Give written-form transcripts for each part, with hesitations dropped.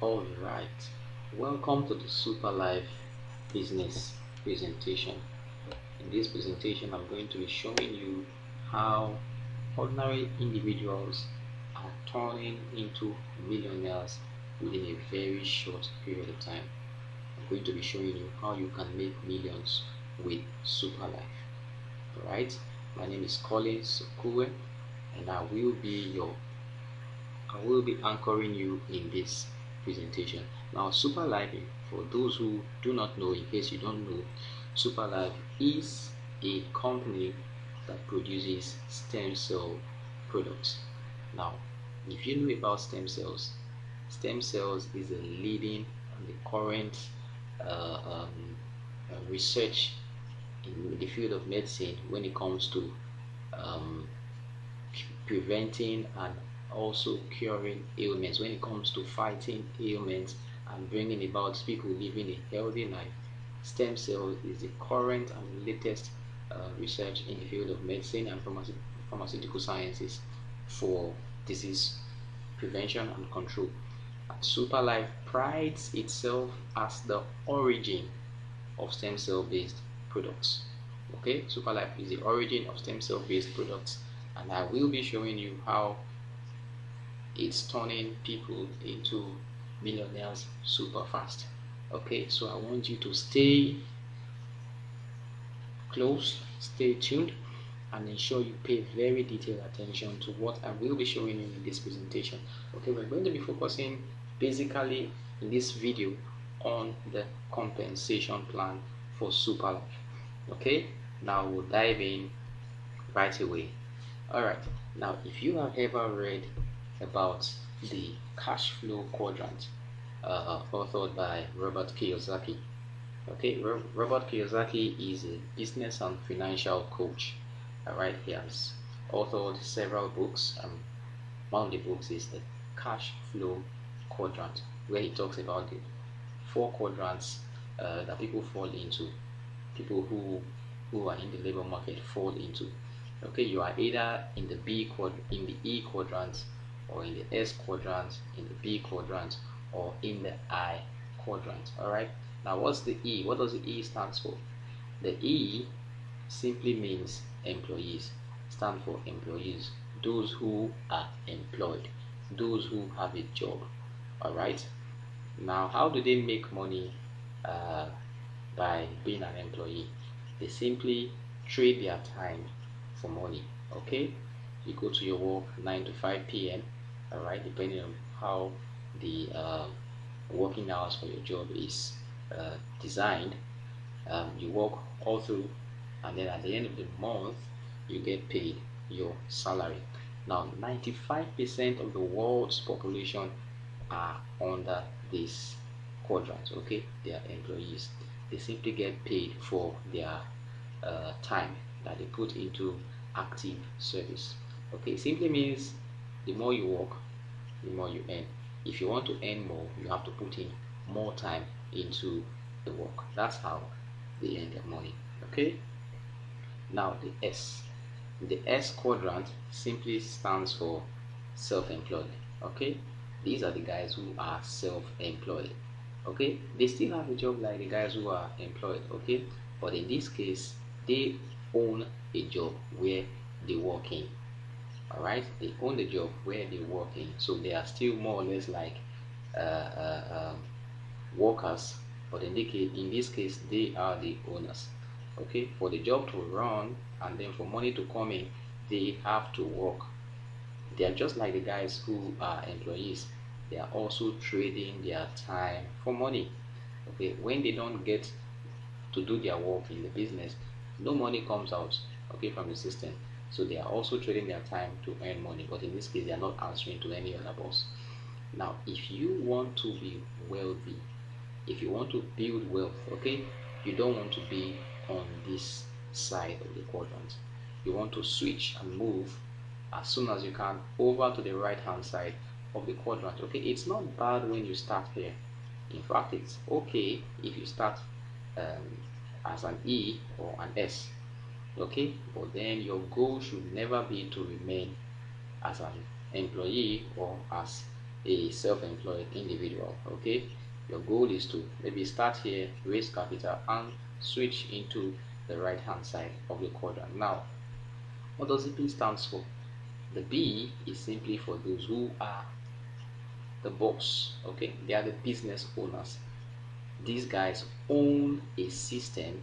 Alright, welcome to the Superlife business presentation. In this presentation, I'm going to be showing you how ordinary individuals are turning into millionaires within a very short period of time. I'm going to be showing you how you can make millions with Superlife. Alright, my name is Colin Sukue, and I will be anchoring you in this presentation. Now, Superlife, for those who do not know, in case you don't know, Superlife is a company that produces stem cell products. Now, if you know about stem cells is a leading and the current research in the field of medicine when it comes to preventing and also curing ailments, when it comes to fighting ailments and bringing about people living a healthy life. Stem cell is the current and latest research in the field of medicine and pharmaceutical sciences for disease prevention and control. And Superlife prides itself as the origin of stem cell based products. Okay, Superlife is the origin of stem cell based products, and I will be showing you how it's turning people into millionaires super fast. Okay, so I want you to stay close, stay tuned, and ensure you pay very detailed attention to what I will be showing you in this presentation. Okay, we're going to be focusing basically in this video on the compensation plan for Superlife. Okay, now we'll dive in right away. Alright, now if you have ever read about the cash flow quadrant authored by Robert Kiyosaki. Okay, Robert Kiyosaki is a business and financial coach. Alright, he has authored several books, and one of the books is the cash flow quadrant, where he talks about the four quadrants that people fall into, people who are in the labor market fall into. Okay, you are either in the E quadrant, or in the S quadrant, in the B quadrant, or in the I quadrant. All right, now what's the E? What does the E stands for? The E simply means employees, stand for employees, those who are employed, those who have a job. All right, now how do they make money by being an employee? They simply trade their time for money. Okay, you go to your work 9 to 5 p.m. all right, depending on how the working hours for your job is designed. You work all through, and then at the end of the month you get paid your salary. Now 95% of the world's population are under this quadrant. Okay, they are employees. They simply get paid for their time that they put into active service. Okay, it simply means the more you work, the more you earn. If you want to earn more, you have to put in more time into the work. That's how they earn their money. Okay, now the S quadrant simply stands for self-employed. Okay, these are the guys who are self-employed. Okay, they still have a job like the guys who are employed. Okay, but in this case they own a job where they work in. All right, they own the job where they work in, so they are still more or less like workers, but in this case they are the owners. Okay, for the job to run and then for money to come in, they have to work. They are just like the guys who are employees. They are also trading their time for money. Okay, when they don't get to do their work in the business, no money comes out, okay, from the system. So they are also trading their time to earn money, but in this case they are not answering to any other boss. Now if you want to be wealthy, if you want to build wealth, okay, you don't want to be on this side of the quadrant. You want to switch and move as soon as you can over to the right hand side of the quadrant. Okay, it's not bad when you start here. In fact, it's okay if you start as an E or an S. Okay, but then your goal should never be to remain as an employee or as a self-employed individual. Okay, your goal is to maybe start here, raise capital, and switch into the right hand side of the quadrant. Now, what does the B stands for? The B is simply for those who are the boss. Okay, they are the business owners. These guys own a system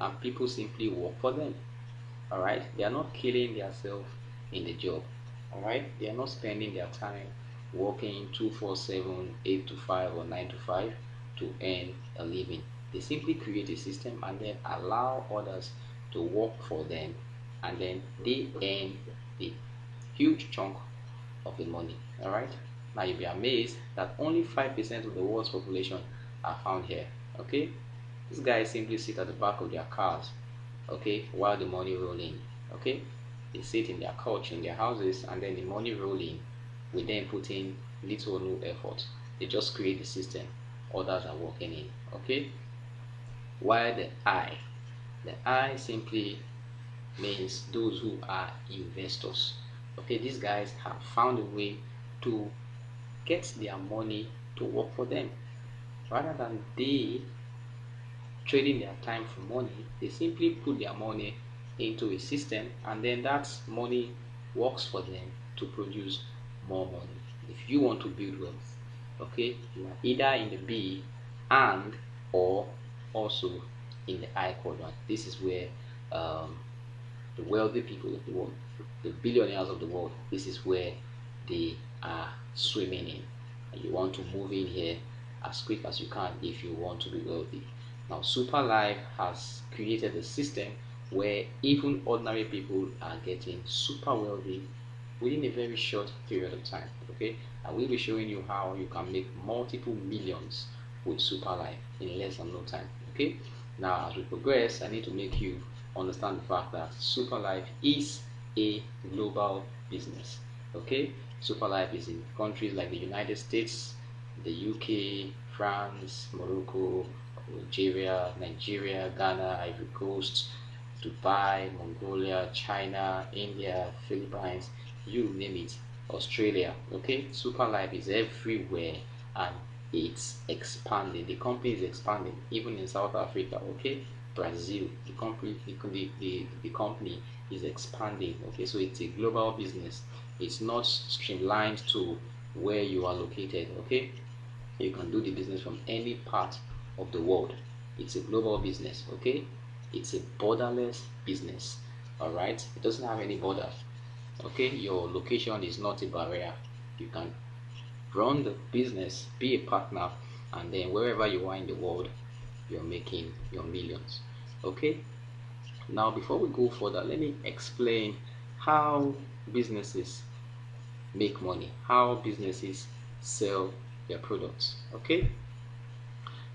and people simply work for them. All right, they are not killing themselves in the job. All right, they are not spending their time working 247, 8 to 5 or 9 to 5 to earn a living. They simply create a system and then allow others to work for them, and then they earn the huge chunk of the money. All right, now you'll be amazed that only 5% of the world's population are found here. Okay, these guys simply sit at the back of their cars, okay, while the money roll in. Okay, they sit in their couch in their houses, and then the money roll in. We then put in little or no effort. They just create the system, others are working in. Okay, while the I simply means those who are investors. Okay, these guys have found a way to get their money to work for them rather than they trading their time for money. They simply put their money into a system, and then that money works for them to produce more money. If you want to build wealth, okay, you are either in the B and or also in the I quadrant. This is where the wealthy people of the world, the billionaires of the world, this is where they are swimming in. And you want to move in here as quick as you can if you want to be wealthy. Now, Superlife has created a system where even ordinary people are getting super wealthy within a very short period of time. Okay, I will be showing you how you can make multiple millions with Superlife in less than no time. Okay, now as we progress, I need to make you understand the fact that Superlife is a global business. Okay, Superlife is in countries like the United States, the UK, France, Morocco, Algeria, Nigeria, Ghana, Ivory Coast, Dubai, Mongolia, China, India, Philippines, you name it, Australia. Okay, Superlife is everywhere and it's expanding. The company is expanding even in South Africa. Okay, Brazil, the company is expanding. Okay, so it's a global business. It's not streamlined to where you are located. Okay, you can do the business from any part of the world. It's a global business. Okay, it's a borderless business. All right, it doesn't have any borders. Okay, your location is not a barrier. You can run the business, be a partner, and then wherever you are in the world, you're making your millions. Okay, now before we go further, let me explain how businesses make money, how businesses sell their products. Okay,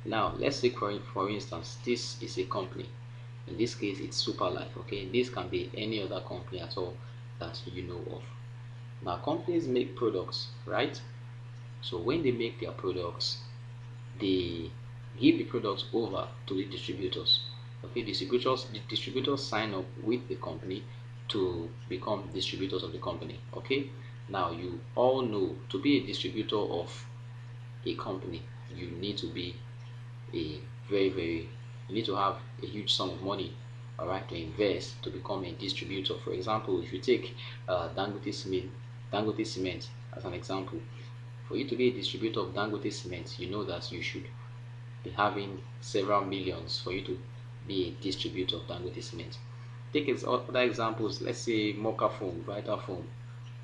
now let's say for instance, this is a company. In this case, it's Superlife. Okay, this can be any other company at all that you know of. Now, companies make products, right? So when they make their products, they give the products over to the distributors. Okay, the distributors sign up with the company to become distributors of the company. Okay, now you all know to be a distributor of a company, you need to be a very you need to have a huge sum of money, all right, to invest to become a distributor. For example, if you take Dangote Cement as an example, for you to be a distributor of Dangote Cement, you know that you should be having several millions for you to be a distributor of Dangote Cement. Take other examples, let's say Mocha Foam, Vitafoam,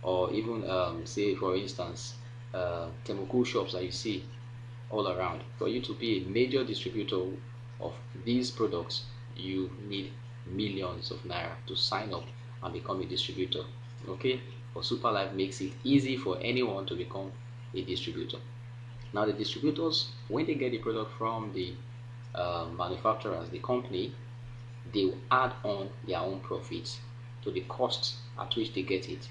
or even say for instance Temuku shops that you see all around. For you to be a major distributor of these products, you need millions of naira to sign up and become a distributor. Okay, but Superlife makes it easy for anyone to become a distributor. Now, the distributors, when they get the product from the manufacturers, the company, they will add on their own profits to the cost at which they get it,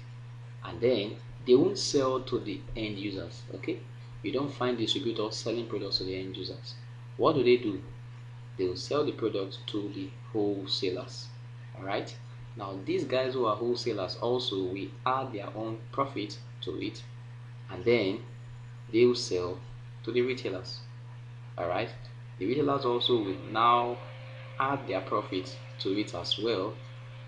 and then they won't sell to the end users. Okay, you don't find distributors selling products to the end users. What do? They will sell the product to the wholesalers. All right, now these guys who are wholesalers also will add their own profit to it, and then they will sell to the retailers. All right, the retailers also will now add their profit to it as well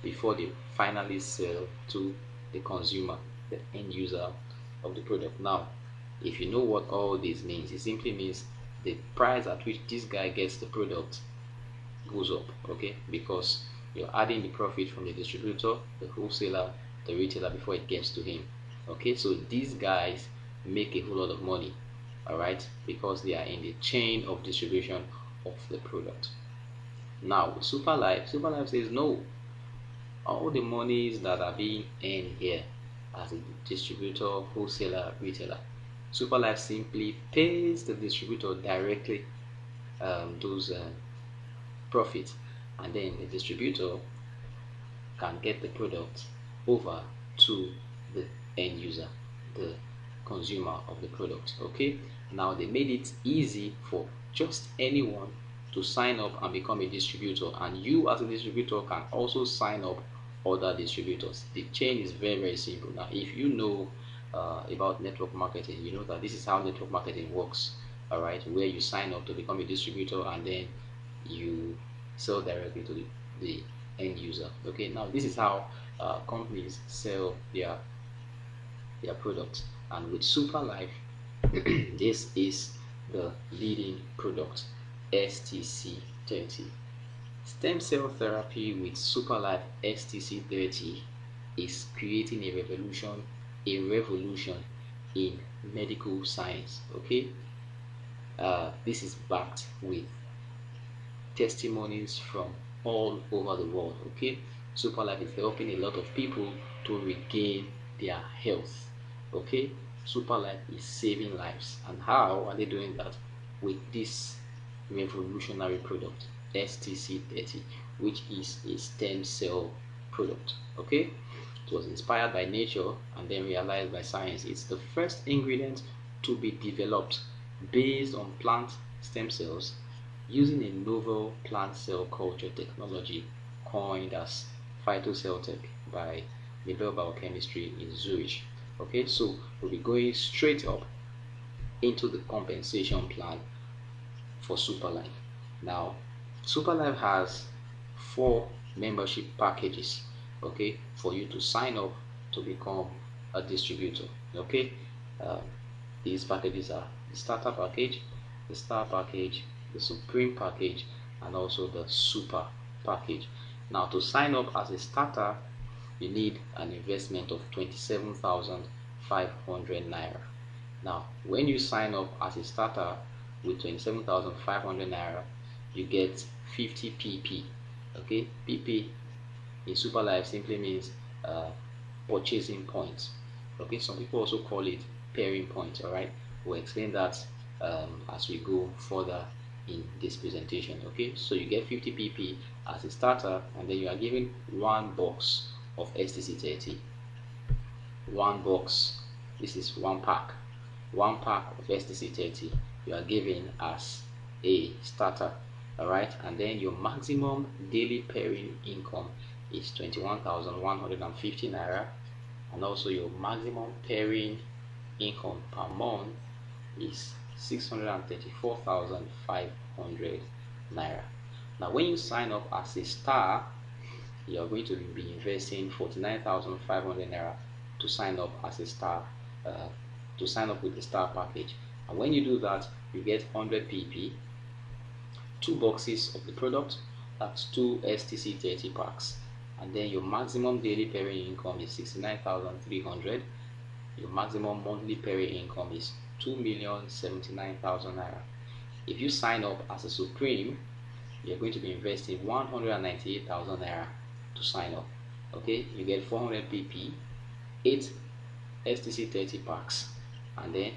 before they finally sell to the consumer, the end user of the product. Now, if you know what all this means, it simply means the price at which this guy gets the product goes up, okay, because you're adding the profit from the distributor, the wholesaler, the retailer before it gets to him. Okay, so these guys make a whole lot of money, all right, because they are in the chain of distribution of the product. Now with Superlife says no, all the monies that are being earned here as a distributor, wholesaler, retailer, Superlife simply pays the distributor directly those profit, and then the distributor can get the product over to the end user, the consumer of the product. Okay, now they made it easy for just anyone to sign up and become a distributor, and you as a distributor can also sign up other distributors. The chain is very simple. Now if you know about network marketing, you know that this is how network marketing works. All right, where you sign up to become a distributor and then you sell directly to the end user. Okay, now this is how companies sell their products, and with Superlife this is the leading product, STC30. Stem cell therapy with Superlife STC30 is creating a revolution in medical science. Okay, this is backed with testimonies from all over the world. Okay, Superlife is helping a lot of people to regain their health. Okay, Superlife is saving lives. And how are they doing that? With this revolutionary product, STC30, which is a stem cell product. Okay, it was inspired by nature and then realized by science. It's the first ingredient to be developed based on plant stem cells using a novel plant cell culture technology coined as phytocell tech by Nobel Biochemistry in Zurich. Okay, so we'll be going straight up into the compensation plan for Superlife. Now, Superlife has 4 membership packages, okay, for you to sign up to become a distributor. Okay, um, these packages are the starter package, the star package, the supreme package, and also the super package. Now to sign up as a starter, you need an investment of 27,500 naira. Now when you sign up as a starter with 27,500 naira, you get 50 pp. Okay, pp in Superlife simply means purchasing points. Okay, some people also call it pairing points. All right, we'll explain that as we go further in this presentation. Okay, so you get 50 pp as a starter, and then you are given 1 box of STC30. 1 box, this is 1 pack. 1 pack of STC30 you are given as a starter. All right, and then your maximum daily pairing income is 21,150 naira, and also your maximum pairing income per month is 634,500 naira. Now when you sign up as a star, you are going to be investing 49,500 naira to sign up as a star, to sign up with the star package. And when you do that, you get 100 pp, 2 boxes of the product, that's 2 STC30 packs, and then your maximum daily pairing income is 69,300. Your maximum monthly pairing income is 2,079,000 naira. If you sign up as a supreme, you're going to be investing 198,000 naira to sign up. Okay, you get 400 pp, 8 STC30 packs, and then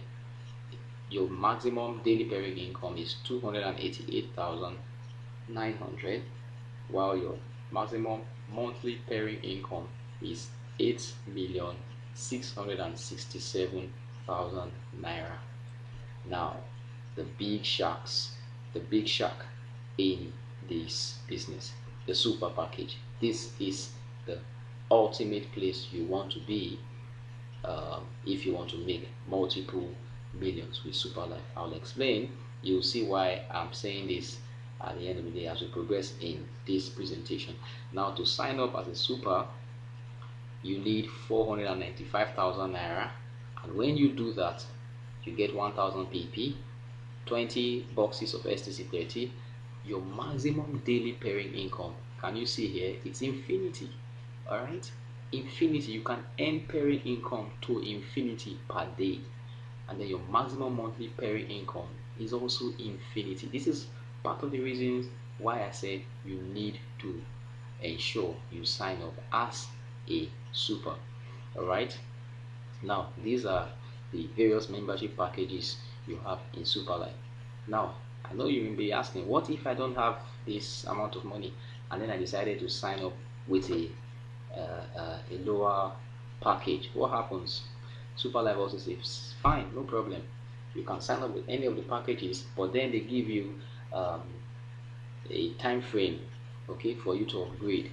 your maximum daily pairing income is 288,900, while your maximum monthly pairing income is 8,667,000 naira. Now, the big shark in this business, the super package. This is the ultimate place you want to be if you want to make multiple millions with Superlife. I'll explain. You'll see why I'm saying this at the end of the day as we progress in this presentation. Now, to sign up as a super, you need 495,000 naira, and when you do that, you get 1000 pp, 20 boxes of STC 30. Your maximum daily pairing income, can you see here, it's infinity. All right, infinity. You can earn pairing income to infinity per day, and then your maximum monthly pairing income is also infinity. This is part of the reasons why I said you need to ensure you sign up as a super. All right, now these are the various membership packages you have in Superlife. Now, I know you will be asking, what if I don't have this amount of money and then I decided to sign up with a lower package? What happens? Superlife also says, fine, no problem. You can sign up with any of the packages, but then they give you a time frame, okay, for you to upgrade.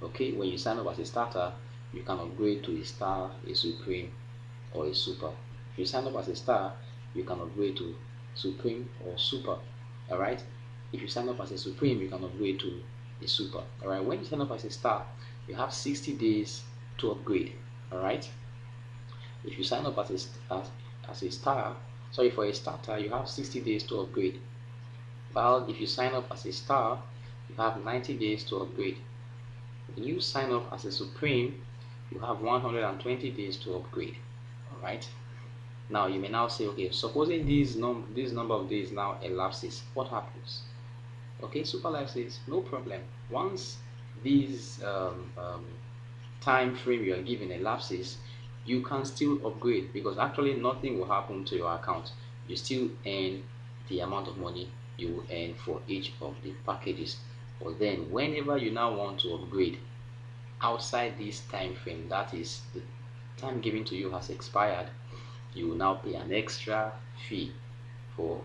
Okay, when you sign up as a starter, you can upgrade to a star, a supreme, or a super. If you sign up as a star, you can upgrade to supreme or super. All right, if you sign up as a supreme, you can upgrade to a super. All right, when you sign up as a star, you have 60 days to upgrade. All right, if you sign up as a star, sorry, for a starter, you have 60 days to upgrade. While if you sign up as a star, you have 90 days to upgrade. When you sign up as a supreme, you have 120 days to upgrade. All right, now you may now say, okay, supposing this number of days now elapses, what happens? Okay, Superlife says no problem. Once this time frame you are given elapses, you can still upgrade, because actually nothing will happen to your account. You still earn the amount of money you will earn for each of the packages. But then whenever you now want to upgrade outside this time frame, that is, the time given to you has expired, you will now pay an extra fee for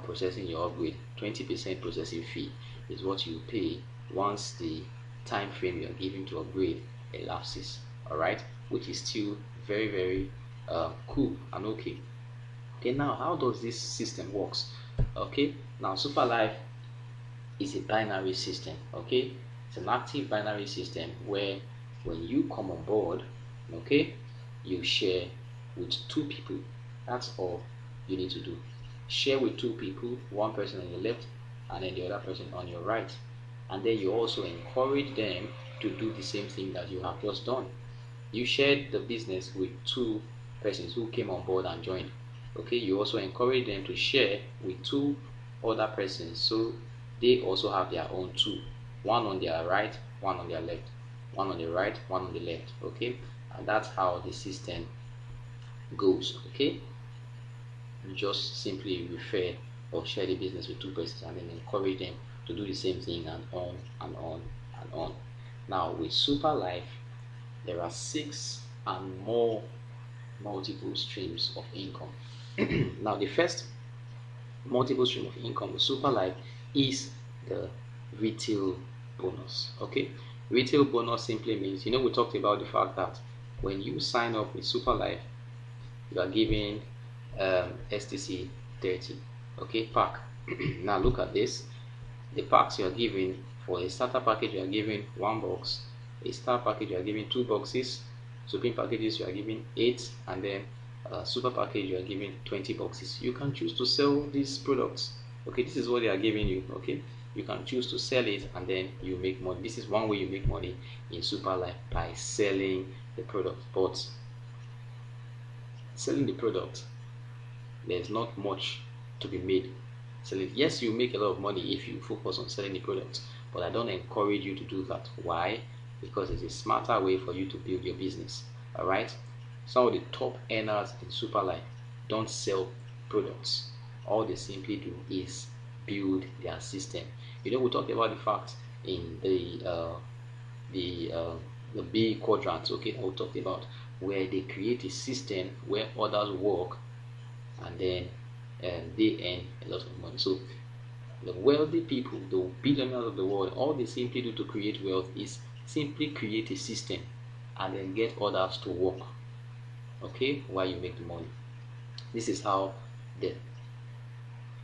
processing your upgrade. 20% processing fee is what you pay once the time frame you are given to upgrade elapses. All right, which is still very, very cool and okay. Okay, now how does this system works? Okay, now Superlife is a binary system. Okay, it's an active binary system where when you come on board, okay, you share with two people. That's all you need to do. Share with two people, one person on your left and then the other person on your right, and then you also encourage them to do the same thing that you have just done. You shared the business with two persons who came on board and joined. Okay, you also encourage them to share with two other persons, so they also have their own two, one on their right, one on their left, one on the right, one on the left. Okay, and that's how the system goes. Okay, you just simply refer or share the business with two persons and then encourage them to do the same thing, and on and on and on. Now with Superlife, there are 6 and more multiple streams of income. Now the first multiple stream of income with Superlife is the retail bonus. Okay, retail bonus simply means, we talked about the fact that when you sign up with Superlife, you are given STC 30, okay, pack. Now look at this. The packs you are given: for a starter package, you are given 1 box. A star package, you are given 2 boxes. Supreme packages, you are given 8, and then super package, you are given 20 boxes. You can choose to sell these products. Okay, this is what they are giving you. Okay, you can choose to sell it and then you make money. This is one way you make money in Superlife, by selling the product. But selling the product, there's not much to be made. Yes, you make a lot of money if you focus on selling the product, but I don't encourage you to do that. Why? Because it's a smarter way for you to build your business. All right, some of the top earners in Superlife don't sell products. All they simply do is build their system. We talked about the fact in the B quadrant, okay, we talked about where they create a system where others work, and then they earn a lot of money. So the wealthy people, the billionaires of the world, all they simply do to create wealth is simply create a system and then get others to work, okay, while you make the money. This is how the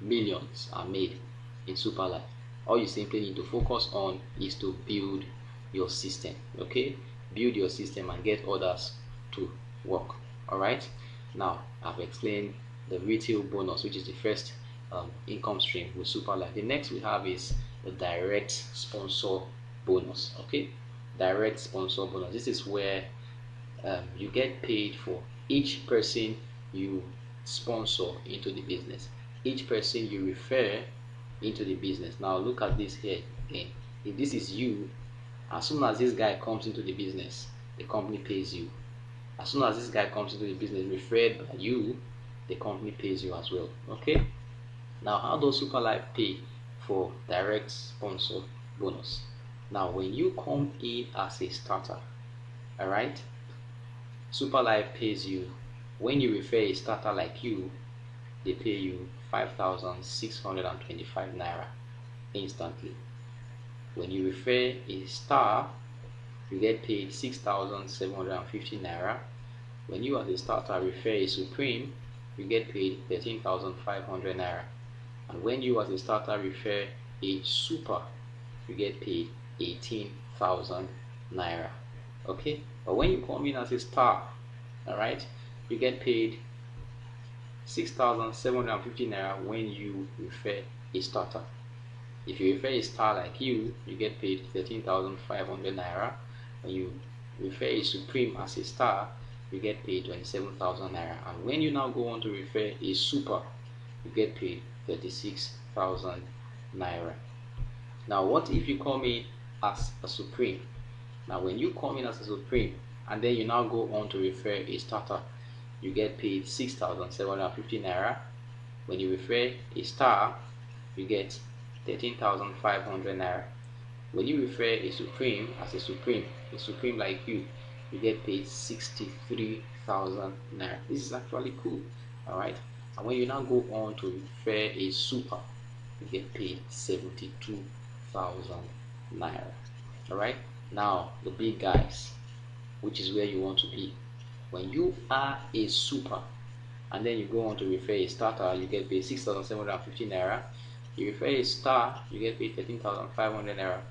millions are made in Superlife. All you simply need to focus on is to build your system. Okay, build your system and get others to work. All right, now I've explained the retail bonus, which is the first income stream with Superlife. The next we have is the direct sponsor bonus. Okay, direct sponsor bonus. This is where you get paid for each person you sponsor into the business, each person you refer into the business. Now look at this here again. If this is you, as soon as this guy comes into the business, the company pays you. As soon as this guy comes into the business referred by you, the company pays you as well. Okay, now how does Superlife pay for direct sponsor bonus? Now when you come in as a starter, all right, Superlife pays you. When you refer a starter like you, they pay you 5,625 naira instantly. When you refer a star, you get paid 6,750 naira. When you as a starter refer a supreme, you get paid 13,500 naira. And when you as a starter refer a super, you get paid 18,000 naira. Okay, but when you come in as a star, all right, you get paid 6,750 naira when you refer a starter. If you refer a star like you get paid 13,500 naira. When you refer a supreme as a star, you get paid 27,000 naira. And when you now go on to refer a super, you get paid 36,000 naira. Now what if you come in as a supreme? Now when you come in as a supreme and then you now go on to refer a starter, you get paid 6,750 naira. When you refer a star, you get 13,500 naira. When you refer a supreme as a supreme like you get paid 63,000 naira. This is actually cool. All right, and when you now go on to refer a super, you get paid 72,000 naira. All right, now the big guys, which is where you want to be. When you are a super and then you go on to refer a starter, you get paid 6,750 naira. You refer a star, you get paid 13,500 naira.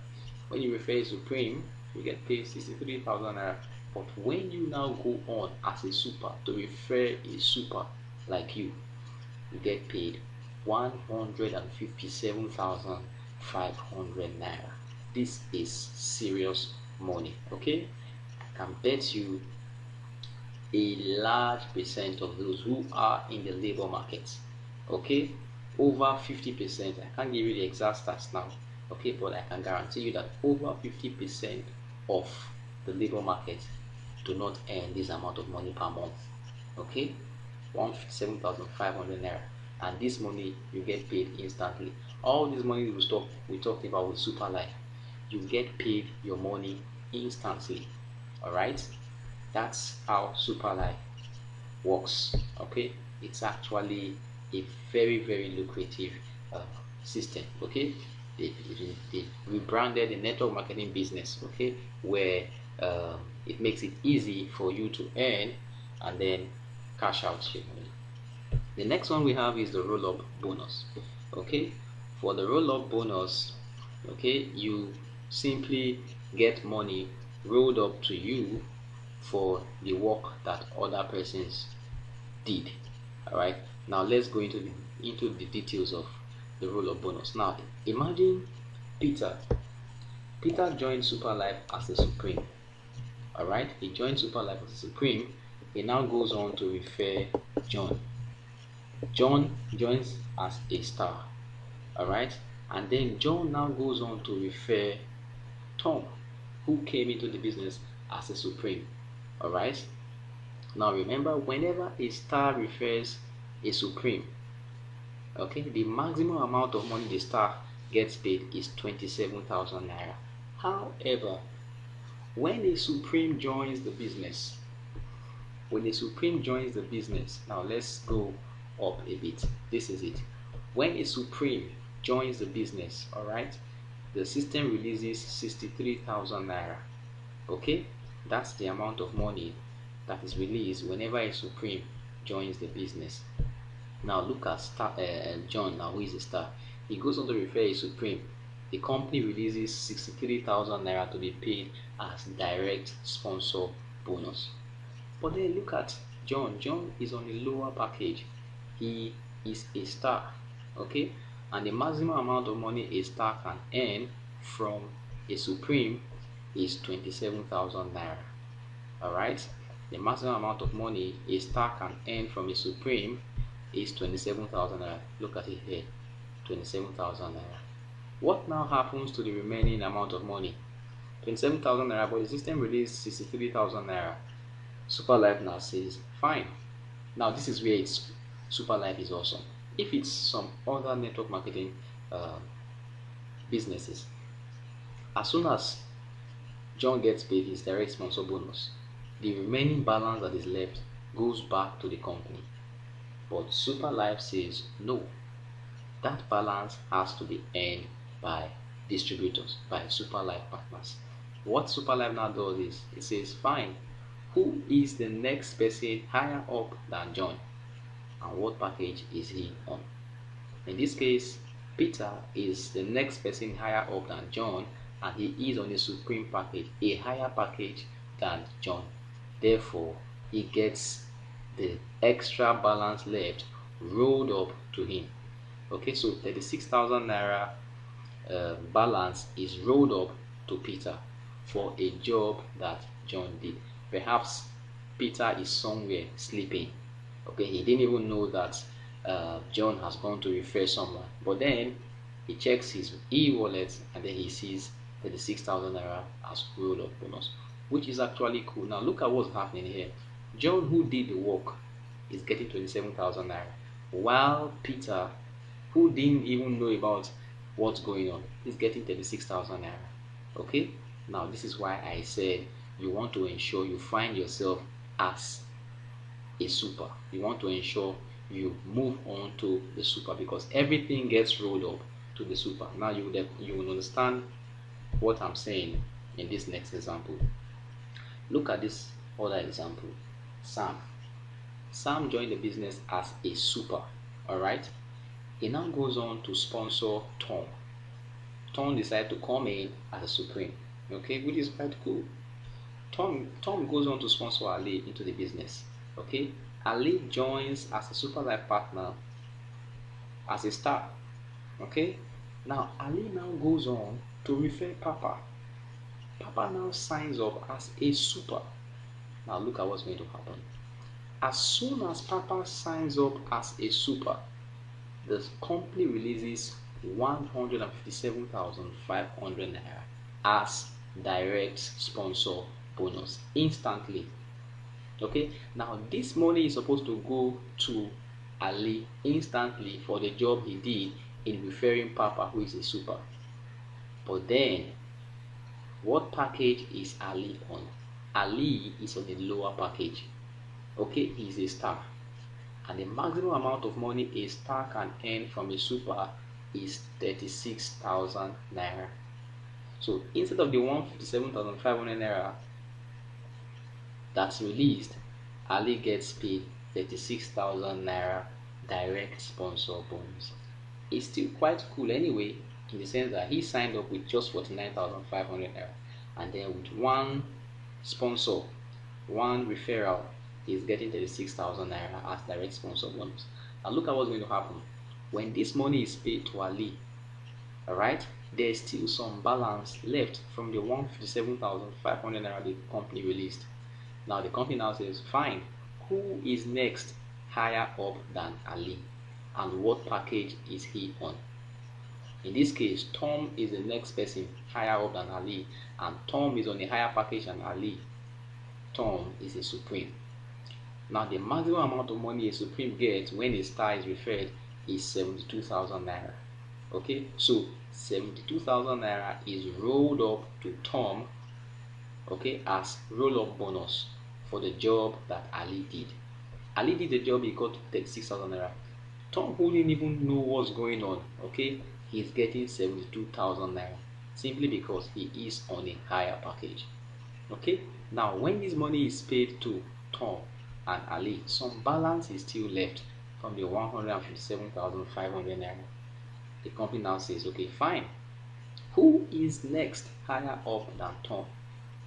When you refer a supreme, you get paid 63,000 naira. But when you now go on as a super to refer a super like you get paid 157,500 naira. This is serious money. Okay, I can bet you a large percent of those who are in the labor market, okay, over 50%, I can't give you the exact stats now, okay, but I can guarantee you that over 50% of the labor market do not earn this amount of money per month. Okay, 157,500 naira, and this money you get paid instantly. All this money we talked about with Superlife, you get paid your money instantly. All right, that's how Superlife works. Okay, it's actually a very lucrative system. Okay, they rebranded the network marketing business, okay, where it makes it easy for you to earn and then cash out your money. The next one we have is the roll-up bonus. Okay, for the roll-up bonus, okay, you simply get money rolled up to you for the work that other persons did. All right, now let's go into the details of the roll-up bonus. Now imagine Peter joined Superlife as a supreme. All right, he joined Superlife as a supreme. He now goes on to refer John joins as a star. All right, and then John now goes on to refer Tom, who came into the business as a supreme. All right, now remember, whenever a star refers a supreme, okay, the maximum amount of money the star gets paid is 27,000 naira. However, when a supreme joins the business, now let's go up a bit. This is it. When a supreme joins the business, all right, the system releases 63,000 naira. Okay, that's the amount of money that is released whenever a supreme joins the business. Now look at John, now who is a star. He goes on to refer a Supreme. The company releases 63,000 naira to be paid as direct sponsor bonus. But then look at John. John is on a lower package. He is a star, okay? And the maximum amount of money a star can earn from a Supreme is 27,000 naira. All right, the maximum amount of money a star can earn from a Supreme is 27,000 naira. Look at it here, 27,000 naira. What now happens to the remaining amount of money? 27,000 naira, but the system released 63,000 naira. Superlife now says, fine. Now this is where Superlife is awesome. If it's some other network marketing businesses, as soon as John gets paid his direct sponsor bonus, the remaining balance that is left goes back to the company. But Superlife says no, that balance has to be earned by distributors, by Superlife partners. What Superlife now does is it says, fine, who is the next person higher up than John, and what package is he on? In this case, Peter is the next person higher up than John, and he is on a Supreme package, a higher package than John. Therefore, he gets the extra balance left rolled up to him. Okay, so 36,000 naira balance is rolled up to Peter for a job that John did. Perhaps Peter is somewhere sleeping. Okay, he didn't even know that John has gone to refer someone, but then he checks his e-wallet and then he sees 36,000 naira as roll up bonus, which is actually cool. Now look at what's happening here. John, who did the work, is getting 27,000 naira, while Peter, who didn't even know about what's going on, is getting 36,000 naira. Okay, now this is why I said you want to ensure you find yourself as a super. You want to ensure you move on to the super, because everything gets rolled up to the super. Now you will understand what I'm saying in this next example. Look at this other example. Sam joined the business as a super. All right, he now goes on to sponsor Tom. Tom decided to come in as a Supreme, okay, which is quite cool. Tom goes on to sponsor Ali into the business. Okay, Ali joins as a Superlife partner as a star. Okay, now Ali now goes on to refer Papa. Papa now signs up as a super. Now look at what's going to happen. As soon as Papa signs up as a super, the company releases 157,500 naira as direct sponsor bonus instantly. Okay, now this money is supposed to go to Ali instantly for the job he did in referring Papa, who is a super. But then, what package is Ali on? Ali is on a lower package. Okay, he's a star, and the maximum amount of money a star can earn from a super is 36,000 naira. So instead of the 157,500 naira that's released, Ali gets paid 36,000 naira direct sponsor bonus. It's still quite cool anyway, in the sense that he signed up with just 49,500 naira, and then with one sponsor, one referral, he's getting 36,000 naira as direct sponsor bonus. Now look at what's going to happen when this money is paid to Ali. All right, there's still some balance left from the 157,500 naira the company released. Now the company now says, fine, who is next higher up than Ali, and what package is he on? In this case, Tom is the next person higher up than Ali, and Tom is on a higher package than Ali. Tom is a Supreme. Now the maximum amount of money a Supreme gets when a star is referred is 72,000 naira. Okay, so 72,000 naira is rolled up to Tom, okay, as roll-up bonus for the job that Ali did. Ali did the job, he got 36,000 naira. Tom, who didn't even know what's going on, okay, he's getting 72,000 naira simply because he is on a higher package. Okay, now when this money is paid to Tom and Ali, some balance is still left from the 157,500 naira. The company now says, okay, fine. Who is next higher up than Tom,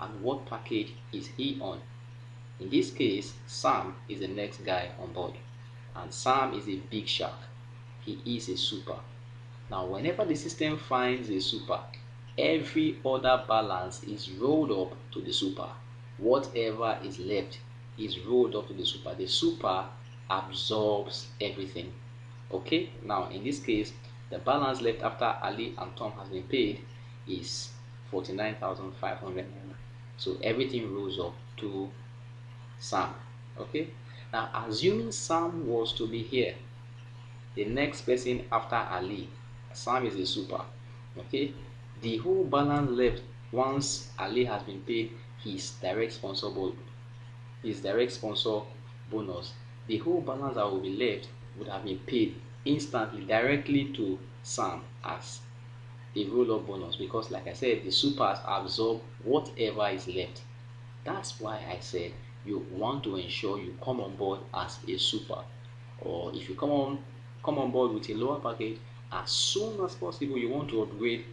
and what package is he on? In this case, Sam is the next guy on board, and Sam is a big shark. He is a super. Now, whenever the system finds a super, every other balance is rolled up to the super. Whatever is left is rolled up to the super. The super absorbs everything. Okay, now in this case, the balance left after Ali and Tom has been paid is 49,500 naira. So everything rolls up to Sam. Okay, now assuming Sam was to be here, the next person after Ali, Sam is a super. Okay, the whole balance left once Ali has been paid his direct sponsor bonus, the whole balance that will be left would have been paid instantly directly to Sam as a roll-up bonus, because like I said, the supers absorb whatever is left. That's why I said you want to ensure you come on board as a super, or if you come on board with a lower package, as soon as possible you want to upgrade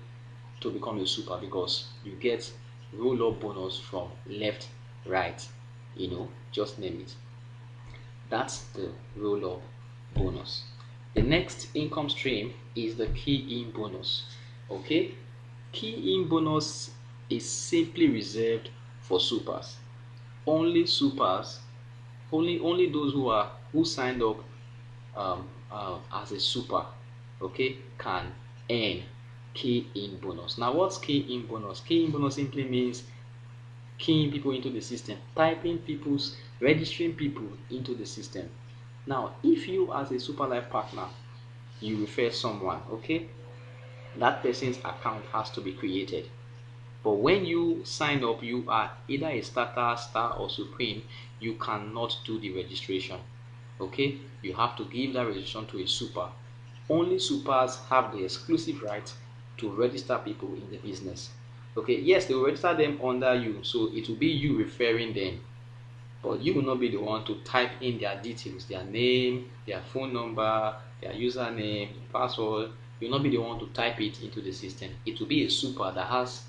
to become a super, because you get roll-up bonus from left, right, just name it. That's the roll-up bonus. The next income stream is the key-in bonus. Okay, key-in bonus is simply reserved for supers. Only supers, only those who signed up as a super, okay, can earn key-in bonus. Now, what's key-in bonus? Key-in bonus simply means keying people into the system, registering people into the system. Now, if you as a Superlife partner, you refer someone, okay, that person's account has to be created. But when you sign up, you are either a starter, star, or supreme. You cannot do the registration. Okay, you have to give that registration to a super. Only supers have the exclusive right to register people in the business. Okay, yes, they will register them under you, so it will be you referring them, but you will not be the one to type in their details, their name, their phone number, their username, password. You will not be the one to type it into the system. It will be a super that has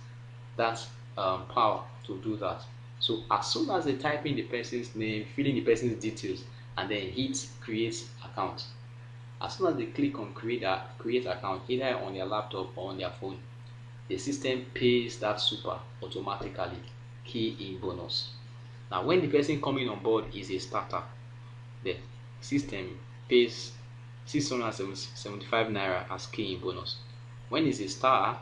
that power to do that. So as soon as they type in the person's name, fill in the person's details, and then hit create account, as soon as they click on create account, either on their laptop or on their phone, the system pays that super automatically, key-in bonus. Now, when the person coming on board is a starter, the system pays 675 naira as key-in bonus. When it's a star,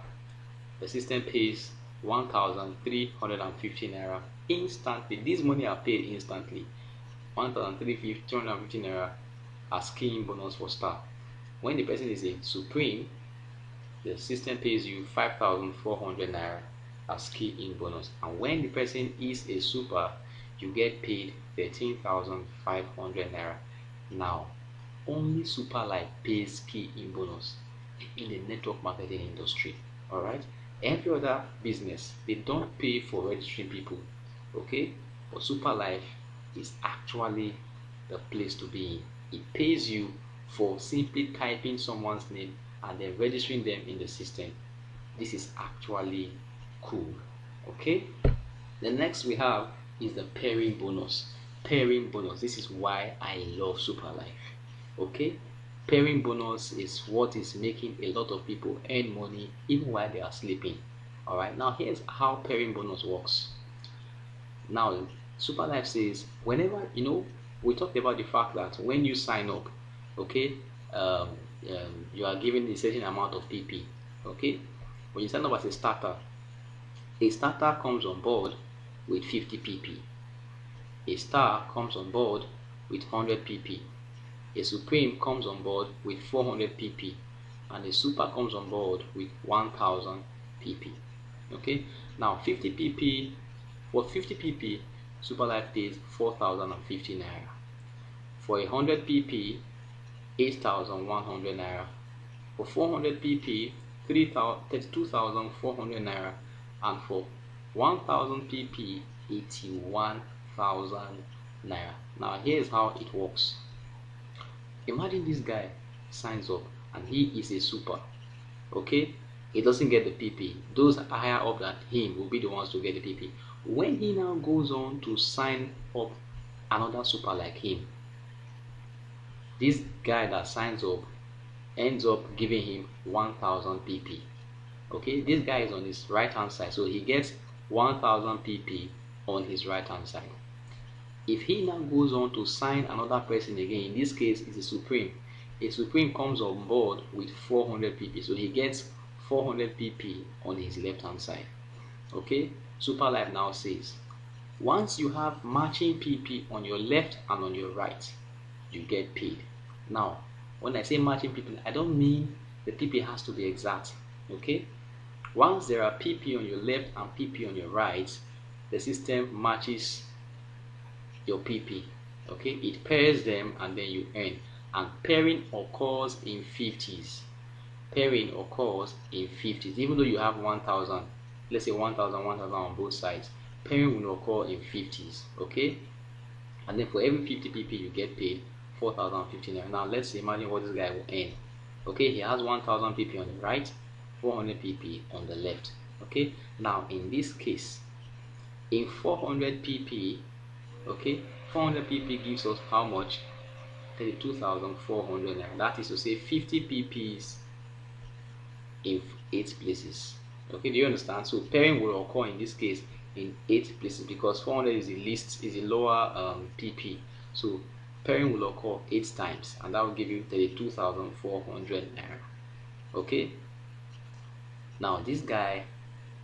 the system pays 1,350 naira instantly. This money are paid instantly. 1,350 naira as key-in bonus for star. When the person is a supreme, the system pays you 5,400 naira as key-in bonus. And when the person is a super, you get paid 13,500 naira. Now, only Superlife pays key-in bonus in the network marketing industry. All right, every other business, they don't pay for registering people. Okay, but Superlife is actually the place to be in. It pays you for simply typing someone's name and then registering them in the system. This is actually cool. Okay, the next we have is the pairing bonus. Pairing bonus, this is why I love Superlife. Okay, pairing bonus is what is making a lot of people earn money even while they are sleeping. All right, now here's how pairing bonus works. Now, Superlife says whenever, we talked about the fact that when you sign up, okay, you are given a certain amount of PP. Okay, when you sign up as a starter comes on board with 50 PP. A star comes on board with 100 PP. A supreme comes on board with 400 PP, and a super comes on board with 1000 PP. Okay, now 50 PP, for 50 PP, Superlife pays 4,050 naira. For 100 PP, 8,100 naira. For 400 PP, 32,400 naira. And for 1000 PP, 81,000 naira. Now here's how it works. Imagine this guy signs up and he is a super. Okay, he doesn't get the PP. Those higher up than him will be the ones to get the PP. When he now goes on to sign up another super like him, this guy that signs up ends up giving him 1000 PP. Okay, this guy is on his right hand side, so he gets 1000 PP on his right hand side. If he now goes on to sign another person again, in this case it's a supreme. A supreme comes on board with 400 PP, so he gets 400 PP on his left hand side. Okay, Superlife now says once you have matching PP on your left and on your right, you get paid. Now when I say matching PP, I don't mean the PP has to be exact. Okay, once there are PP on your left and PP on your right, the system matches your PP. Okay, it pairs them and then you earn. And pairing occurs in 50s. Pairing occurs in 50s. Even though you have 1000, let's say 1000 on both sides, pairing will occur in 50s. Okay, and then for every 50 PP you get paid 4050 naira. Now let's imagine what this guy will earn. Okay, he has 1000 PP on the right, 400 PP on the left. Okay, now in this case, in 400 PP, okay, 400 PP gives us how much? 32,400 naira. That is to say 50 PPs in 8 places. Okay, do you understand? So pairing will occur in this case in 8 places because 400 is the least, is the lower PP. So pairing will occur 8 times, and that will give you 32,400 naira. Okay, now this guy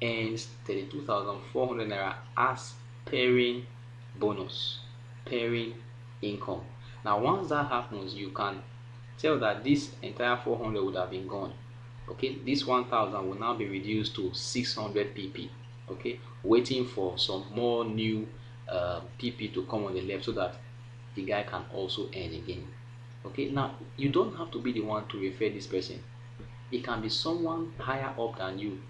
earns 32,400 naira as pairing bonus, pairing income. Now once that happens, you can tell that this entire 400 would have been gone. Okay, this 1000 will now be reduced to 600 PP. Okay, waiting for some more new PP to come on the left so that the guy can also earn again. Okay, now you don't have to be the one to refer this person. It can be someone higher up than you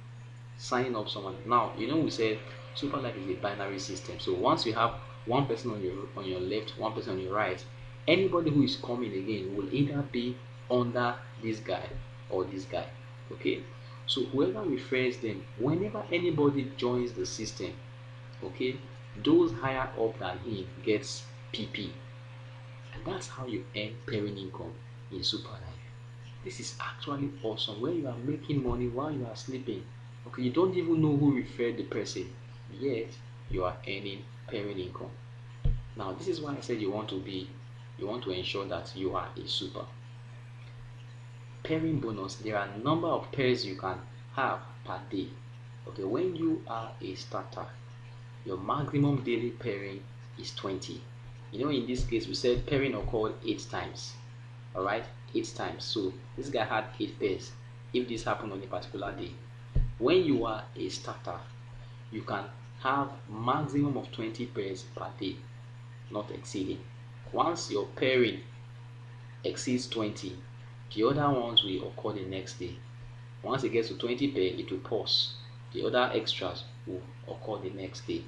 signing up someone. Now you know we said Superlife is a binary system, so once you have one person on your left, one person on your right, anybody who is coming again will either be under this guy or this guy. Okay, so whoever refers them, whenever anybody joins the system, okay, those higher up than him gets PP, and that's how you earn pairing income in Superlife. This is actually awesome, where you are making money while you are sleeping. Okay, you don't even know who referred the person, yet you are earning pairing income. Now this is why I said you want to ensure that you are a super. Pairing bonus, there are a number of pairs you can have per day. Okay, when you are a starter, your maximum daily pairing is 20. You know, in this case we said pairing occurred 8 times. All right, 8 times. So this guy had 8 pairs. If this happened on a particular day, when you are a starter, you can have maximum of 20 pairs per day, not exceeding. Once your pairing exceeds 20, the other ones will occur the next day. Once it gets to 20 pair, it will pause. The other extras will occur the next day.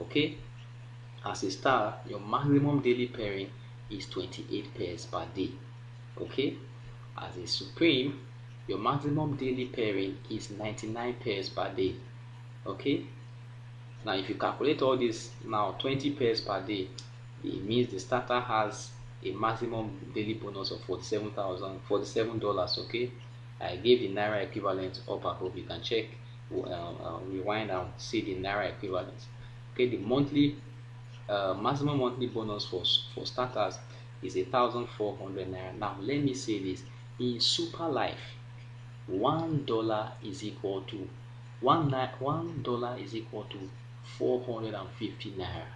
Okay, as a star, your maximum daily pairing is 28 pairs per day. Okay, as a supreme, your maximum daily pairing is 99 pairs per day. Okay, now if you calculate all this, now 20 pairs per day, it means the starter has a maximum daily bonus of $47. Okay, I gave the naira equivalent up above. You can check, rewind and see the naira equivalent. Okay, the monthly maximum monthly bonus for starters is 1,400 naira. Now let me say this: in Superlife, $1 is equal to $1 is equal to 450 naira.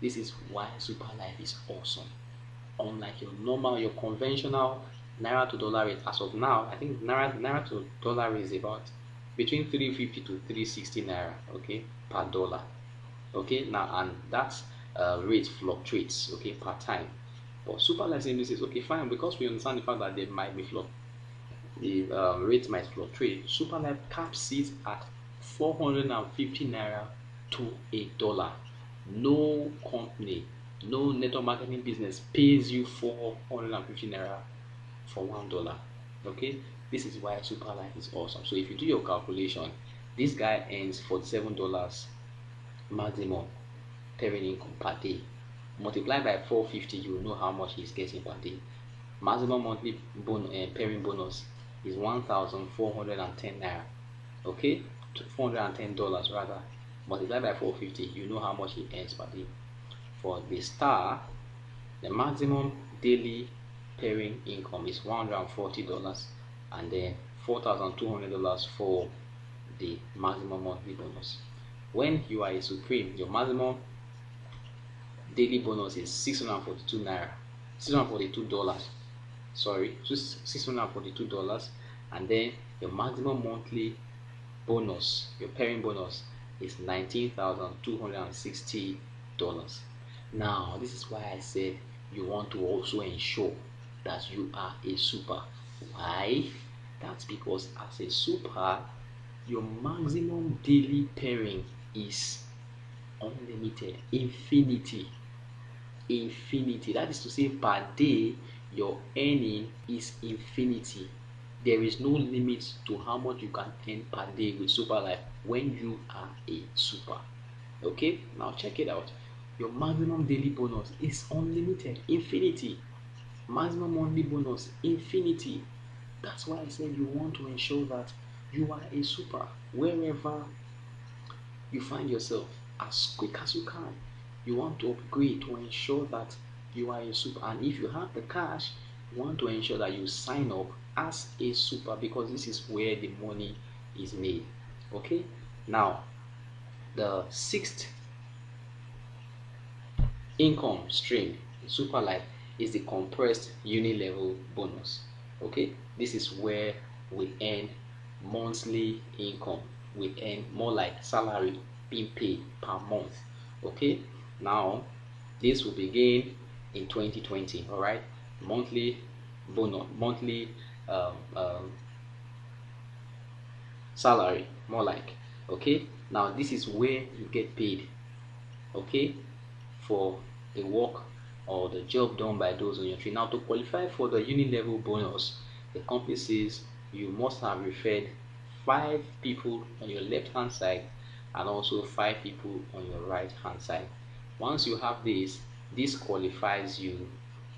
This is why Superlife is awesome. Unlike your conventional naira to dollar rate, as of now, I think naira to dollar rate is about between 350 to 360 naira, okay, per dollar. Okay, now, and that rate fluctuates, okay, per time. But Superlife simply says, okay, fine, because we understand the fact that there might be the rate might fluctuate. Superlife caps it at 450 naira to $1. No company No network marketing business pays you 450 naira for $1. Okay, this is why Superlife is awesome. So if you do your calculation, this guy earns $47 maximum parent income per day. Multiply by 450, you will know how much he's getting per day. Maximum monthly parent bonus is 1,410 naira. Okay, $410 rather. Multiply by 450, you know how much he earns per day. For the star, the maximum daily pairing income is $140, and then $4,200 for the maximum monthly bonus. When you are a supreme, your maximum daily bonus is 642 naira, $642. Sorry, $642, and then your maximum monthly bonus, your pairing bonus, is $19,260. Now, this is why I said you want to also ensure that you are a super. Why? That's because as a super, your maximum daily pairing is unlimited, infinity. That is to say, per day, your earning is infinity. There is no limit to how much you can earn per day with Superlife when you are a super. Okay, now check it out. Your maximum daily bonus is unlimited, infinity. Maximum monthly bonus, infinity. That's why I said you want to ensure that you are a super wherever you find yourself as quick as you can. You want to upgrade to ensure that you are a super, and if you have the cash, you want to ensure that you sign up as a super, because this is where the money is made. Okay, now the sixth income stream in Superlife is the compressed uni level bonus. Okay, this is where we earn monthly income. We earn more like salary being paid per month. Okay, now this will begin in 2020. All right, monthly bonus, monthly salary, more like. Okay, now this is where you get paid. Okay, for the work or the job done by those on your tree. Now, to qualify for the uni level bonus, the company says you must have referred 5 people on your left hand side and also 5 people on your right hand side. Once you have this qualifies you,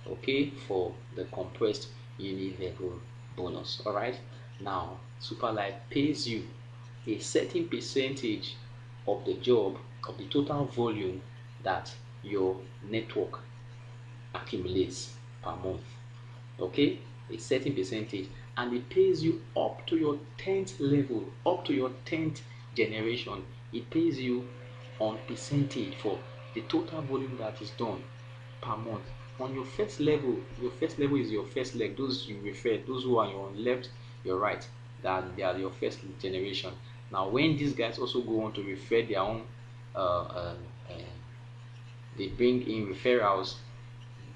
okay, for the compressed uni level bonus. All right, now Superlife pays you a certain percentage of the job, of the total volume that your network accumulates per month. Okay, a certain percentage, and it pays you up to your 10th level, up to your 10th generation. It pays you on percentage for the total volume that is done per month. On your first level is your first leg, those you refer, those who are your left, your right, that they are your first generation. Now when these guys also go on to refer their own they bring in referrals,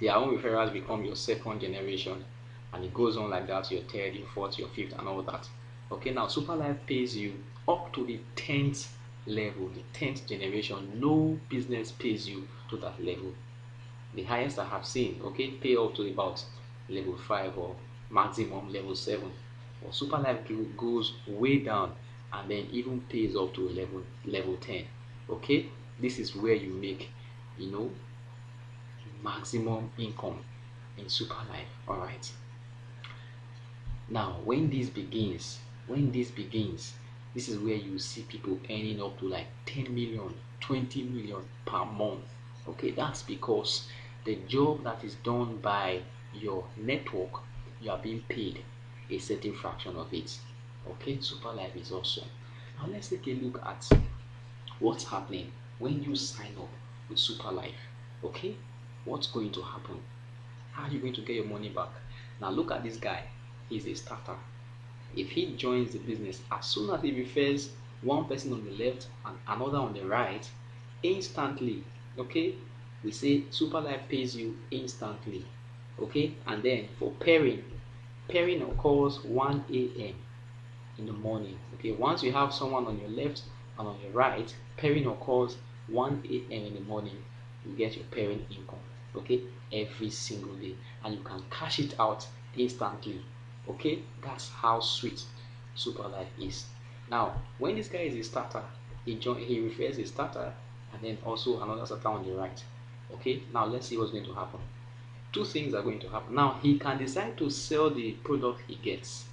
their own referrals become your second generation, and it goes on like that, your third, your fourth, your fifth, and all that. Okay, now Superlife pays you up to the 10th level, the 10th generation. No business pays you to that level. The highest I have seen, okay, pay up to about level 5 or maximum level 7. But Superlife goes way down and then even pays up to level 10. Okay, this is where you make, maximum income in Superlife. All right, now when this begins, this is where you see people earning up to like 10 million, 20 million per month. Okay, that's because the job that is done by your network, you are being paid a certain fraction of it. Okay, Superlife is awesome. Now let's take a look at what's happening when you sign up with Superlife. Okay, what's going to happen? How are you going to get your money back? Now look at this guy. He's a starter. If he joins the business, as soon as he refers one person on the left and another on the right, instantly, okay, we say Superlife pays you instantly. Okay, and then for pairing occurs 1 a.m. in the morning. Okay, once you have someone on your left and on your right, pairing occurs 1 a.m. in the morning. you get your parent income, okay, every single day, and you can cash it out instantly. Okay, that's how sweet Superlife is. Now, when this guy is a starter, he refers a starter and then also another starter on the right. Okay, now let's see what's going to happen. Two things are going to happen. Now he can decide to sell the product he gets.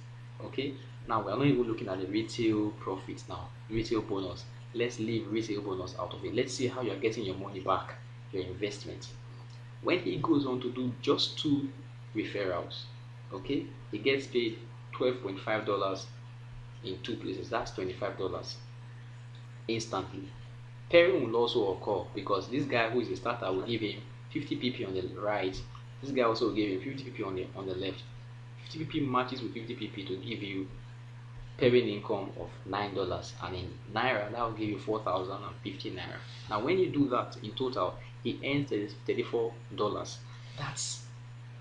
Okay, now we're not even looking at the retail profits now, retail bonus. Let's leave retail bonus out of it. Let's see how you're getting your money back, your investment. When he goes on to do just 2 referrals, okay, he gets paid $12.5 in 2 places. That's $25 instantly. Pairing will also occur because this guy who is a starter will give him 50 pp on the right. This guy also gave him 50 pp on the left. 50 pp matches with 50 pp to give you pairing income of $9, and in naira that will give you 4,050 naira. Now when you do that in total, he earns $34. That's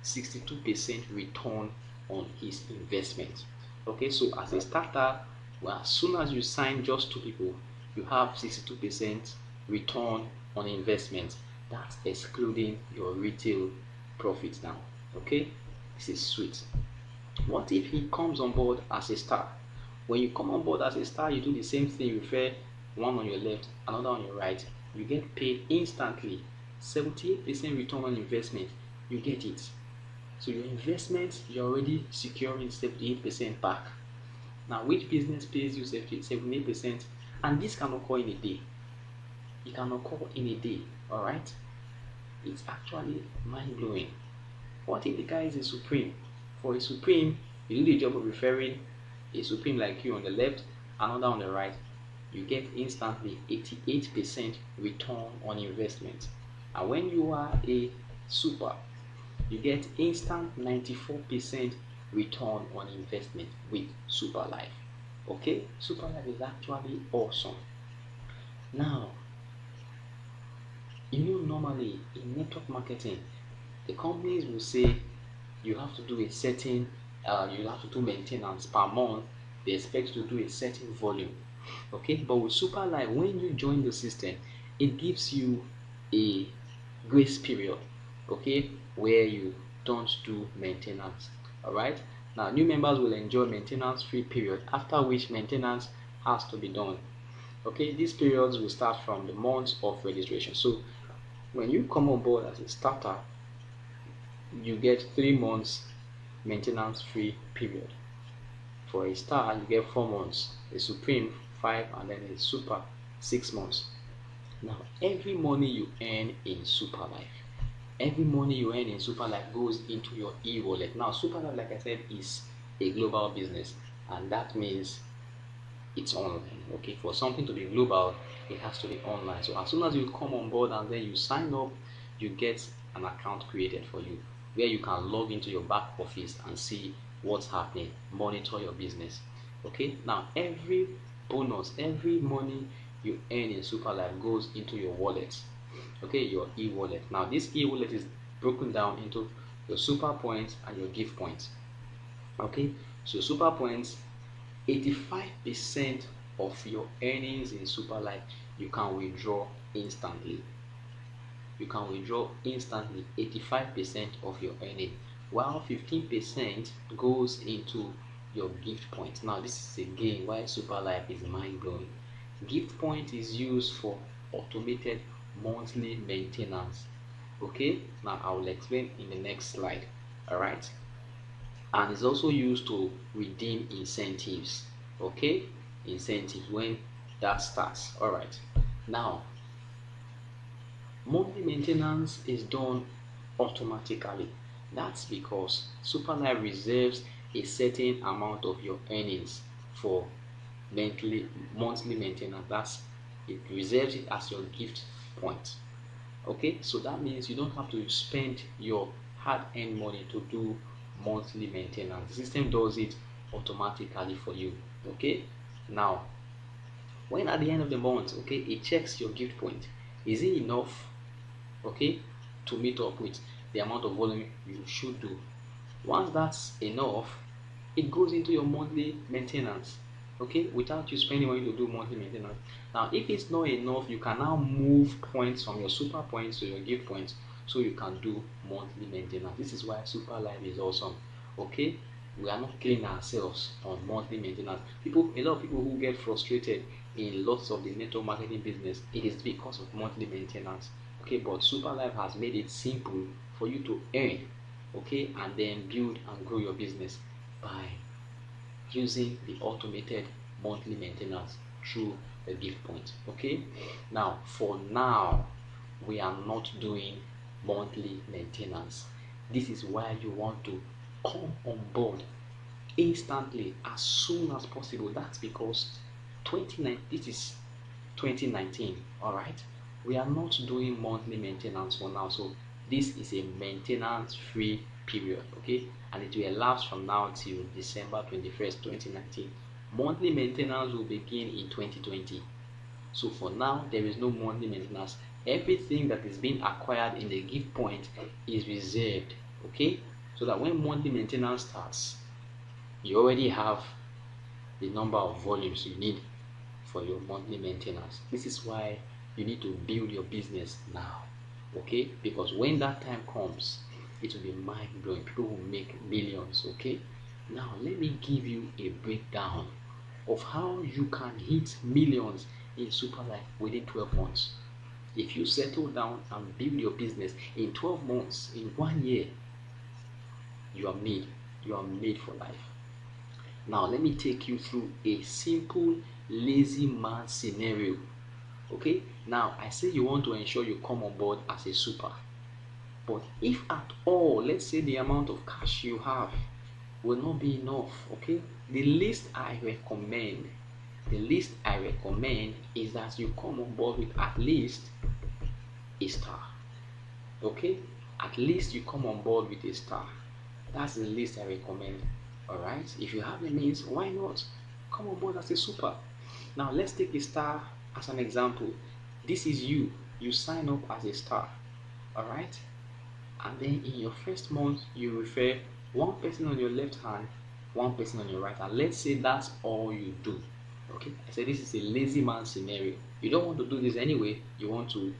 62% return on his investment. Okay, so as a starter, well, as soon as you sign just 2 people, you have 62% return on investment. That's excluding your retail profits now. Okay, this is sweet. What if he comes on board as a star? When you come on board as a star, you do the same thing. You refer one on your left, another on your right. You get paid instantly. 78% return on investment. You get it. So your investment, you're already securing 78% back. Now, which business pays you 78%? And this can occur in a day. It can occur in a day. All right. It's actually mind-blowing. What if the guy is a supreme? For a supreme, you do the job of referring a supreme like you on the left, another on the right. You get instantly 88% return on investment. And when you are a super, you get instant 94% return on investment with Superlife. Okay, Superlife is actually awesome. Now, normally in network marketing, the companies will say you have to do a certain, you have to do maintenance per month. They expect you to do a certain volume. Okay, but with Superlife, when you join the system, it gives you a grace period. Okay, where you don't do maintenance. All right. Now, new members will enjoy maintenance-free period, after which maintenance has to be done. Okay, these periods will start from the month of registration. So when you come on board as a starter, you get 3 months maintenance-free period. For a star, you get 4 months, a supreme 5, and then a super 6 months. Now, every money you earn in Superlife, goes into your e-wallet. Now, Superlife, like I said, is a global business, and that means it's online. Okay, for something to be global, it has to be online. So as soon as you come on board and then you sign up, you get an account created for you where you can log into your back office and see what's happening, monitor your business. Okay, now every bonus, every money you earn in Superlife goes into your wallet. Okay, your e-wallet. Now this e-wallet is broken down into your super points and your gift points. Okay, so super points, 85% of your earnings in Superlife you can withdraw instantly. You can withdraw instantly 85% of your earning, while 15% goes into your gift point. Now this is again why Superlife is mind-blowing. Gift point is used for automated monthly maintenance. Okay, now I will explain in the next slide. All right, and it's also used to redeem incentives. Okay, incentives when that starts. All right, now monthly maintenance is done automatically. That's because Superlife reserves a certain amount of your earnings for monthly maintenance. It reserves it as your gift point. Okay, so that means you don't have to spend your hard-earned money to do monthly maintenance. The system does it automatically for you. Okay, now when at the end of the month, okay, it checks your gift point. Is it enough, okay, to meet up with the amount of volume you should do? Once that's enough, it goes into your monthly maintenance. okay, without you spending money to do monthly maintenance. Now if it's not enough, you can now move points from your super points to your gift points, so you can do monthly maintenance. This is why Superlife is awesome. Okay, we are not killing ourselves on monthly maintenance. A lot of people who get frustrated in lots of the network marketing business, it is because of monthly maintenance. Okay, but Superlife has made it simple for you to earn, okay, and then build and grow your business by using the automated monthly maintenance through the gift point. Okay, now for now we are not doing monthly maintenance. This is why you want to come on board instantly as soon as possible. That's because 29 this is 2019. All right, we are not doing monthly maintenance for now, so this is a maintenance free period, okay, and it will last from now till December 21st 2019. Monthly maintenance will begin in 2020. So for now there is no monthly maintenance. Everything that is being acquired in the gift point is reserved, okay, so that when monthly maintenance starts, you already have the number of volumes you need for your monthly maintenance. This is why you need to build your business now, okay, because when that time comes, it will be mind-blowing. People will make millions. Okay, now let me give you a breakdown of how you can hit millions in Superlife within 12 months. If you settle down and build your business in 12 months, in 1 year, you are made for life. Now let me take you through a simple lazy man scenario. Okay, now I say you want to ensure you come on board as a super, but if at all, let's say the amount of cash you have will not be enough, okay, the least I recommend is that you come on board with at least a star. Okay, at least you come on board with a star. That's the least I recommend. All right, if you have the means, why not come on board as a super? Now let's take a star as an example. This is you sign up as a star. All right, and then in your first month you refer one person on your left hand, one person on your right hand. Let's say that's all you do. Okay, I said this is a lazy man scenario. You don't want to do this anyway. You want to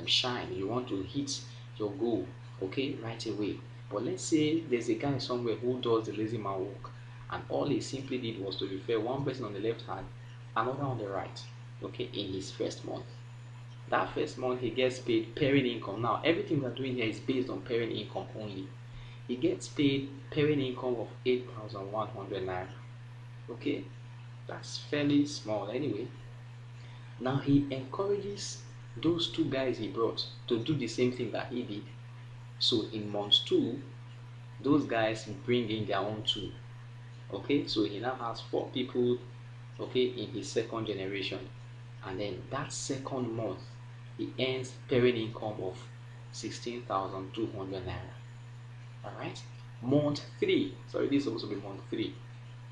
shine, you want to hit your goal, okay, right away. But let's say there's a guy somewhere who does the lazy man work, and all he simply did was to refer one person on the left hand, another on the right, okay, in his first month. That first month he gets paid parent income. Now everything we're doing here is based on parent income only. He gets paid parent income of 8,100 naira. Okay, that's fairly small anyway. Now he encourages those two guys he brought to do the same thing that he did. So in month 2, those guys bring in their own 2. Okay, so he now has 4 people, okay, in his second generation. And then that second month, he earns parent income of 16,200 naira. Alright, month 3, sorry, this is supposed to be month 3.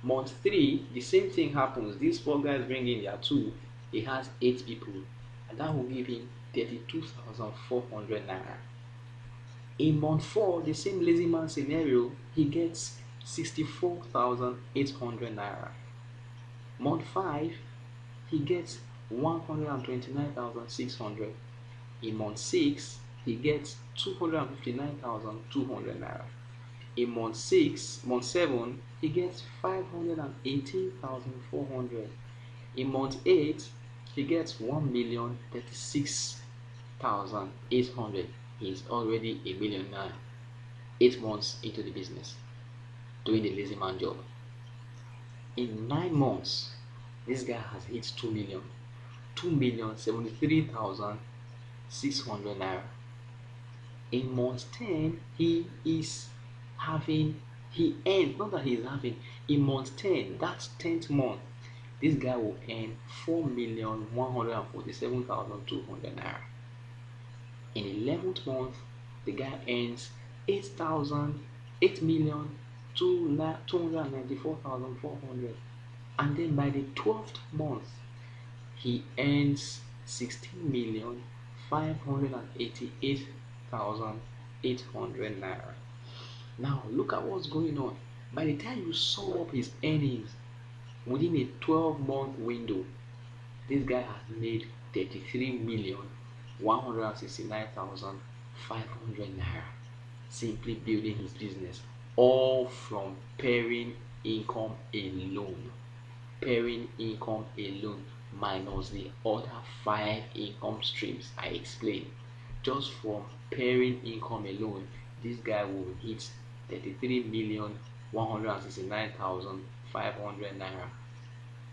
Month 3, the same thing happens. These 4 guys bring in their 2. He has 8 people, and that will give him 32,400 naira. In month 4, the same lazy man scenario, he gets 64,800 naira. Month 5, he gets 129,600. In month 6, he gets 259,200 naira. In month 7, he gets 518,400. In month 8, he gets 1,036,800. He is already a millionaire 8 months into the business, doing the lazy man job. In 9 months, this guy has hit 2 million, 2,073,600 naira. In month 10, he earns, not that he is having, in month 10, that's 10th month, this guy will earn 4,147,200 naira. In 11th month, the guy earns 8,294,400. And then by the 12th month, he earns 16,588,800 naira. Now look at what's going on. By the time you sum up his earnings within a 12-month window, this guy has made 33,169,500 naira simply building his business, all from pairing income alone. Pairing income alone minus the other 5 income streams I explained. Just from pairing income alone, this guy will hit 33,169,500 naira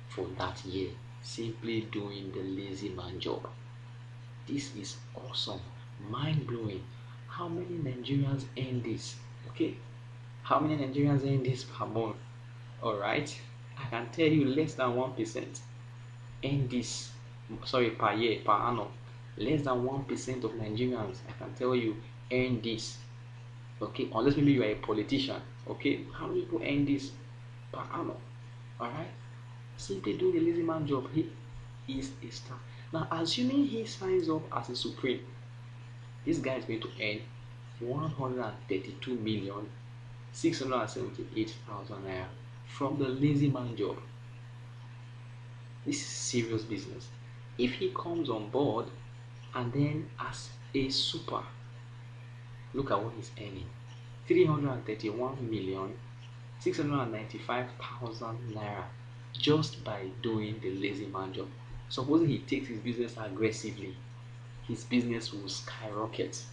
for that year, simply doing the lazy man job. This is awesome, mind blowing. How many Nigerians earn this? Okay, how many Nigerians earn this per month? All right, I can tell you less than 1% earn this. Sorry, per year, per annum. Less than 1% of Nigerians, I can tell you, earn this. Okay, unless maybe you are a politician. Okay, how many people earn this per annum? All right, simply doing the lazy man job. He is a star. Now, assuming he signs up as a supreme, this guy is going to earn 132,678,000 naira from the lazy man job. This is serious business. If he comes on board and then as a super, look at what he's earning: 331,695,000 naira just by doing the lazy man job. Supposing he takes his business aggressively, his business will skyrocket.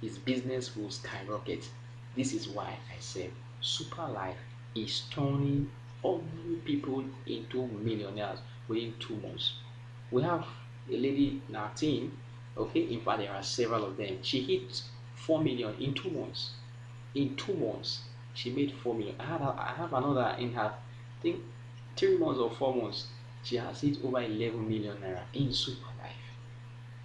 His business will skyrocket. This is why I said Superlife is turning ordinary people into millionaires within 2 months. We have a lady in our team, okay, in fact there are several of them. She hit 4 million in 2 months. In 2 months, she made 4 million. I have another in her, I think 3 months or 4 months, she has hit over 11 million naira in Superlife.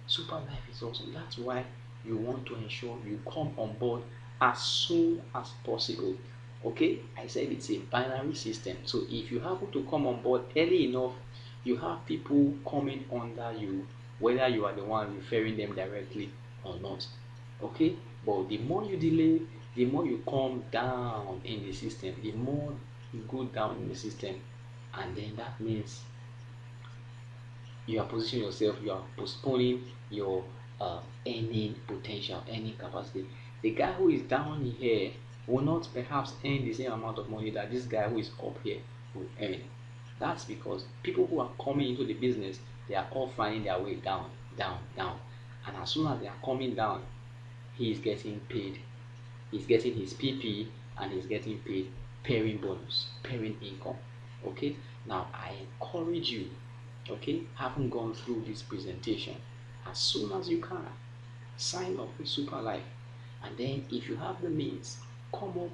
Superlife is awesome. That's why you want to ensure you come on board as soon as possible. Okay, I said it's a binary system. So if you happen to come on board early enough, you have people coming under you, whether you are the one referring them directly or not. Okay, but the more you delay, the more you come down in the system, the more you go down in the system, and then that means you are positioning yourself, you are postponing your earning potential, earning capacity. The guy who is down here will not perhaps earn the same amount of money that this guy who is up here will earn. That's because people who are coming into the business, they are all finding their way down, down, down. And as soon as they are coming down, he is getting paid. He's getting his PP and he's getting paid pairing bonus, pairing income. Okay, now I encourage you, okay, haven't gone through this presentation, as soon as you can, sign up with Superlife, and then if you have the means, come on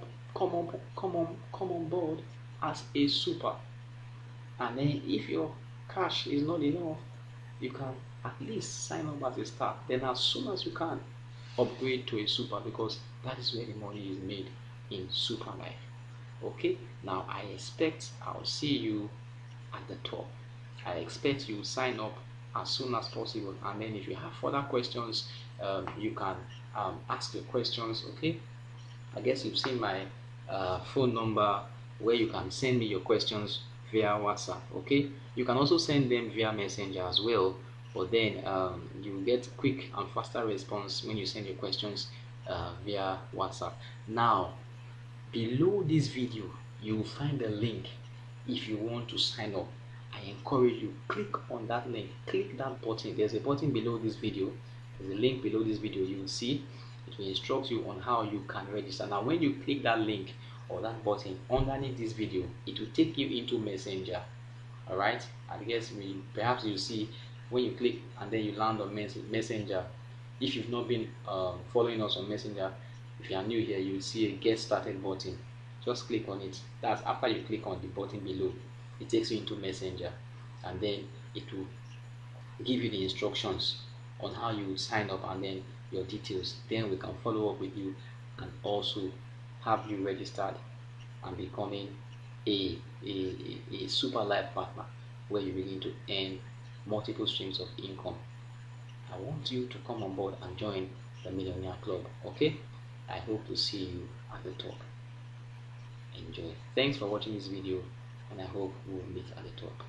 board as a super. And then if your cash is not enough, you can at least sign up as a star. Then as soon as you can, upgrade to a super, because that is where the money is made, in Superlife. Okay, now I expect I'll see you at the top. I expect you sign up as soon as possible, and then if you have further questions, you can ask your questions. Okay, I guess you've seen my phone number where you can send me your questions via WhatsApp. Okay, you can also send them via Messenger as well, but then you get quick and faster response when you send your questions via WhatsApp. Now, below this video, you will find a link. If you want to sign up, I encourage you, click on that link, click that button. There's a button below this video, there's a link below this video. You will see it will instruct you on how you can register. Now when you click that link or that button underneath this video, it will take you into Messenger. All right, I guess perhaps you see when you click and then you land on Messenger. If you've not been following us on Messenger, if you are new here, you will see a get started button. Just click on it. That's after you click on the button below, it takes you into Messenger, and then it will give you the instructions on how you sign up and then your details. Then we can follow up with you and also have you registered and becoming a Superlife partner, where you begin to earn multiple streams of income. I want you to come on board and join the Millionaire Club. Okay, I hope to see you at the top. enjoy. Thanks for watching this video, and I hope we'll meet at the top.